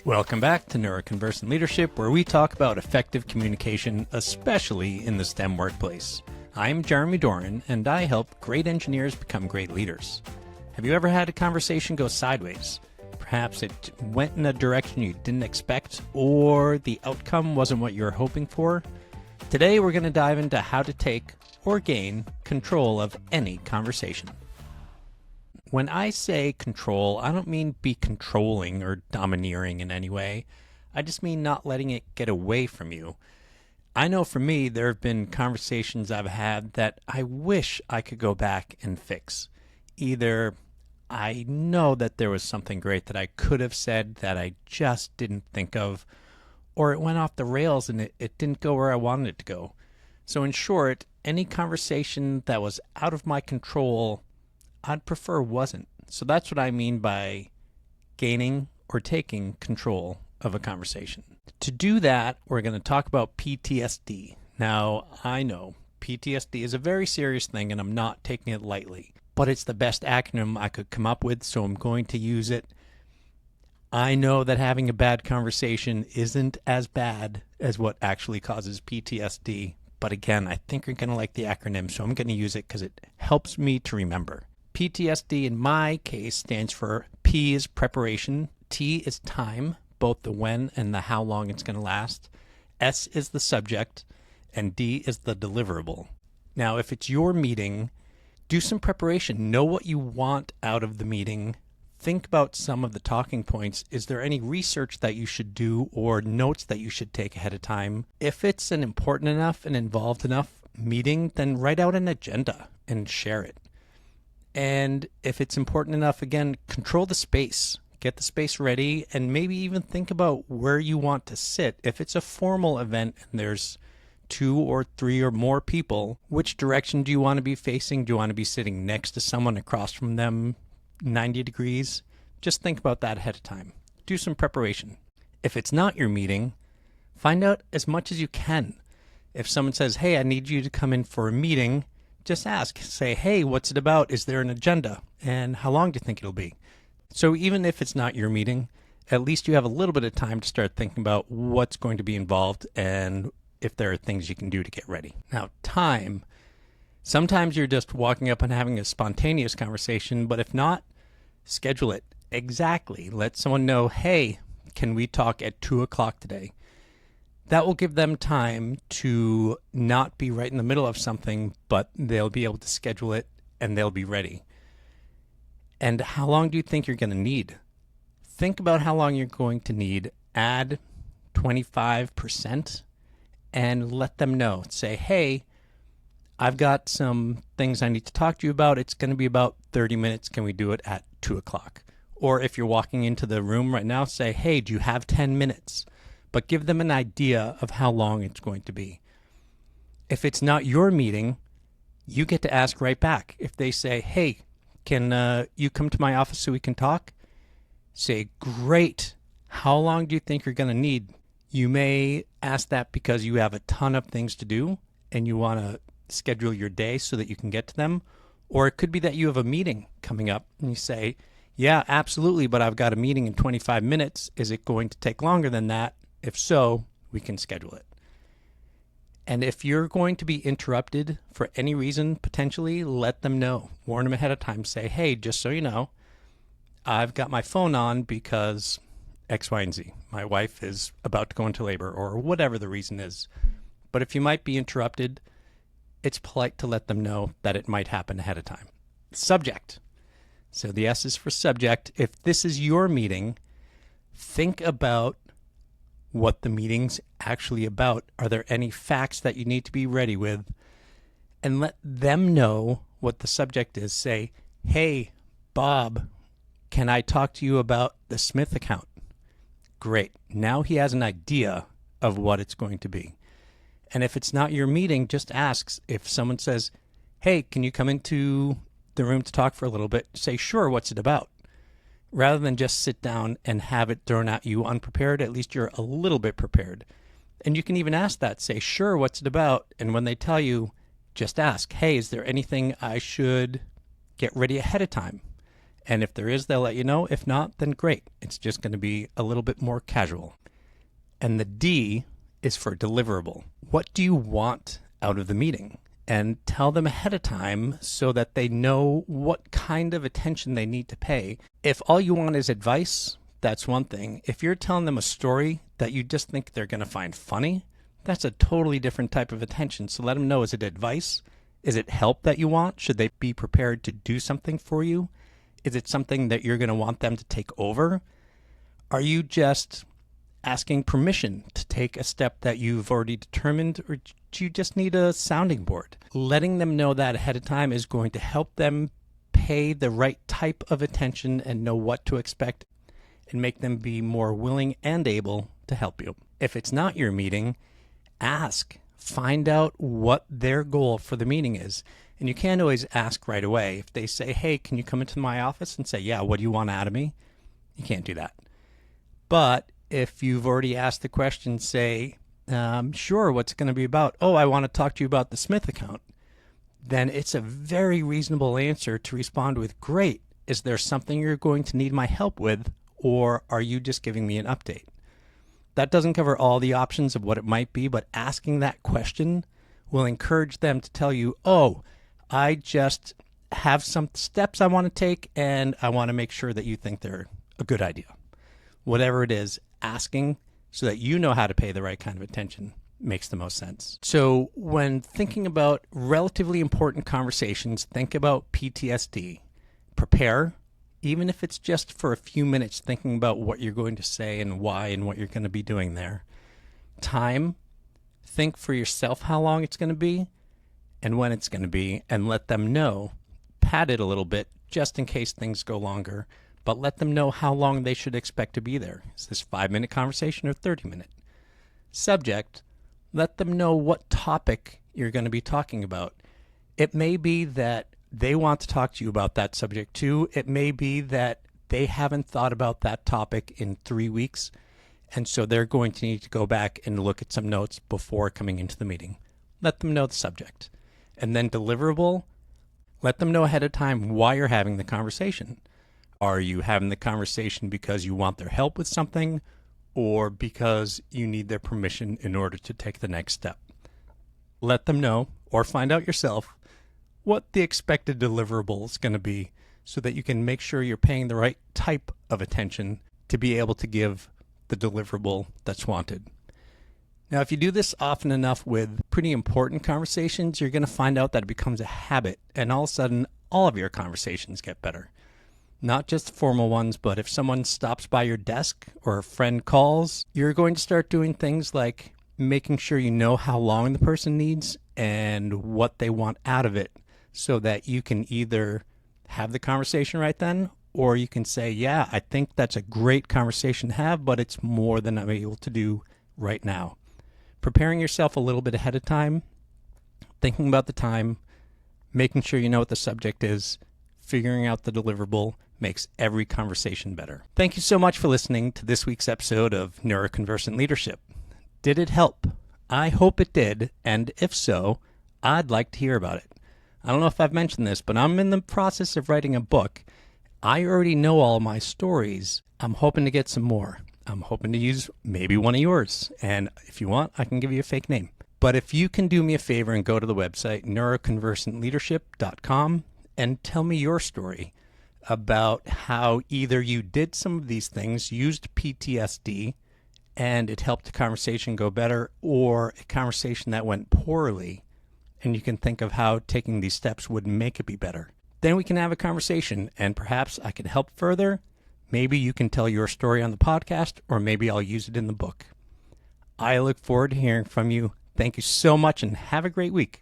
Welcome back to Neuroconversant Leadership, where we talk about effective communication, especially in the STEM workplace. I'm Jeremy Doran, and I help great engineers become great leaders. Have you ever had a conversation go sideways? Perhaps it went in a direction you didn't expect, or the outcome wasn't what you were hoping for? Today, we're going to dive into how to take or gain control of any conversation. When I say control, I don't mean be controlling or domineering in any way. I just mean not letting it get away from you. I know for me, there have been conversations I've had that I wish I could go back and fix. Either I know that there was something great that I could have said that I just didn't think of, or it went off the rails and it didn't go where I wanted it to go. So in short, any conversation that was out of my control, I'd prefer wasn't. So that's what I mean by gaining or taking control of a conversation. To do that, we're going to talk about PTSD. Now, I know PTSD is a very serious thing and I'm not taking it lightly, but it's the best acronym I could come up with, so I'm going to use it. I know that having a bad conversation isn't as bad as what actually causes PTSD, but again, I think you're going to like the acronym, so I'm going to use it because it helps me to remember. PTSD in my case stands for P is preparation, T is time, both the when and the how long it's going to last, S is the subject, and D is the deliverable. Now, if it's your meeting, do some preparation. Know what you want out of the meeting. Think about some of the talking points. Is there any research that you should do or notes that you should take ahead of time? If it's an important enough and involved enough meeting, then write out an agenda and share it. And if it's important enough, again, control the space. Get the space ready and maybe even think about where you want to sit. If it's a formal event and there's 2 or 3 or more people, which direction do you want to be facing? Do you want to be sitting next to someone, across from them, 90 degrees? Just think about that ahead of time. Do some preparation. If it's not your meeting, find out as much as you can. If someone says, hey, I need you to come in for a meeting, just ask. Say, hey, what's it about? Is there an agenda? And how long do you think it'll be? So even if it's not your meeting, at least you have a little bit of time to start thinking about what's going to be involved and if there are things you can do to get ready. Now, time. Sometimes you're just walking up and having a spontaneous conversation, but if not, schedule it. Exactly. Let someone know, hey, can we talk at 2 o'clock today? That will give them time to not be right in the middle of something, but they'll be able to schedule it and they'll be ready. And how long do you think you're going to need? Think about how long you're going to need. Add 25% and let them know. Say, hey, I've got some things I need to talk to you about. It's going to be about 30 minutes. Can we do it at 2 o'clock? Or if you're walking into the room right now, say, hey, do you have 10 minutes? But give them an idea of how long it's going to be. If it's not your meeting, you get to ask right back. If they say, hey, can you come to my office so we can talk? Say, great. How long do you think you're going to need? You may ask that because you have a ton of things to do and you want to schedule your day so that you can get to them. Or it could be that you have a meeting coming up and you say, yeah, absolutely, but I've got a meeting in 25 minutes. Is it going to take longer than that? If so, we can schedule it. And if you're going to be interrupted for any reason, potentially, let them know. Warn them ahead of time. Say, hey, just so you know, I've got my phone on because X, Y, and Z. My wife is about to go into labor or whatever the reason is. But if you might be interrupted, it's polite to let them know that it might happen ahead of time. Subject. So the S is for subject. If this is your meeting, think about what the meeting's actually about. Are there any facts that you need to be ready with? And let them know what the subject is. Say, hey, Bob, can I talk to you about the Smith account? Great. Now he has an idea of what it's going to be. And if it's not your meeting, just ask. If someone says, hey, can you come into the room to talk for a little bit? Say, sure, what's it about? Rather than just sit down and have it thrown at you unprepared, at least you're a little bit prepared. And you can even ask that, say, sure, what's it about? And when they tell you, just ask, hey, is there anything I should get ready ahead of time? And if there is, they'll let you know. If not, then great. It's just going to be a little bit more casual. And the D is for deliverable. What do you want out of the meeting? And tell them ahead of time so that they know what kind of attention they need to pay. If all you want is advice, that's one thing. If you're telling them a story that you just think they're going to find funny, that's a totally different type of attention. So let them know, is it advice? Is it help that you want? Should they be prepared to do something for you? Is it something that you're going to want them to take over? Are you just asking permission to take a step that you've already determined, or do you just need a sounding board? Letting them know that ahead of time is going to help them pay the right type of attention and know what to expect, and make them be more willing and able to help you. If it's not your meeting, ask. Find out what their goal for the meeting is. And you can't always ask right away. If they say, hey, can you come into my office, and say, yeah, what do you want out of me? You can't do that. But if you've already asked the question, say, sure, what's it going to be about? Oh, I want to talk to you about the Smith account. Then it's a very reasonable answer to respond with, great. Is there something you're going to need my help with, or are you just giving me an update? That doesn't cover all the options of what it might be, but asking that question will encourage them to tell you, oh, I just have some steps I want to take, and I want to make sure that you think they're a good idea. Whatever it is, asking so that you know how to pay the right kind of attention makes the most sense. So when thinking about relatively important conversations, think about PTSD. Prepare, even if it's just for a few minutes, thinking about what you're going to say and why and what you're going to be doing there. Time, think for yourself how long it's going to be and when it's going to be, and let them know. Pad it a little bit just in case things go longer, but let them know how long they should expect to be there. Is this 5-minute conversation or 30-minute? Subject, let them know what topic you're going to be talking about. It may be that they want to talk to you about that subject too. It may be that they haven't thought about that topic in 3 weeks, and so they're going to need to go back and look at some notes before coming into the meeting. Let them know the subject. And then deliverable, let them know ahead of time why you're having the conversation. Are you having the conversation because you want their help with something, or because you need their permission in order to take the next step? Let them know, or find out yourself, what the expected deliverable is going to be so that you can make sure you're paying the right type of attention to be able to give the deliverable that's wanted. Now, if you do this often enough with pretty important conversations, you're going to find out that it becomes a habit, and all of a sudden, all of your conversations get better. Not just formal ones, but if someone stops by your desk or a friend calls, you're going to start doing things like making sure you know how long the person needs and what they want out of it, so that you can either have the conversation right then, or you can say, yeah, I think that's a great conversation to have, but it's more than I'm able to do right now. Preparing yourself a little bit ahead of time, thinking about the time, making sure you know what the subject is, figuring out the deliverable makes every conversation better. Thank you so much for listening to this week's episode of Neuroconversant Leadership. Did it help? I hope it did, and if so, I'd like to hear about it. I don't know if I've mentioned this, but I'm in the process of writing a book. I already know all my stories. I'm hoping to get some more. I'm hoping to use maybe one of yours. And if you want, I can give you a fake name. But if you can do me a favor and go to the website, neuroconversantleadership.com, and tell me your story about how either you did some of these things, used PTSD, and it helped the conversation go better, or a conversation that went poorly, and you can think of how taking these steps would make it be better. Then we can have a conversation, and perhaps I can help further. Maybe you can tell your story on the podcast, or maybe I'll use it in the book. I look forward to hearing from you. Thank you so much, and have a great week.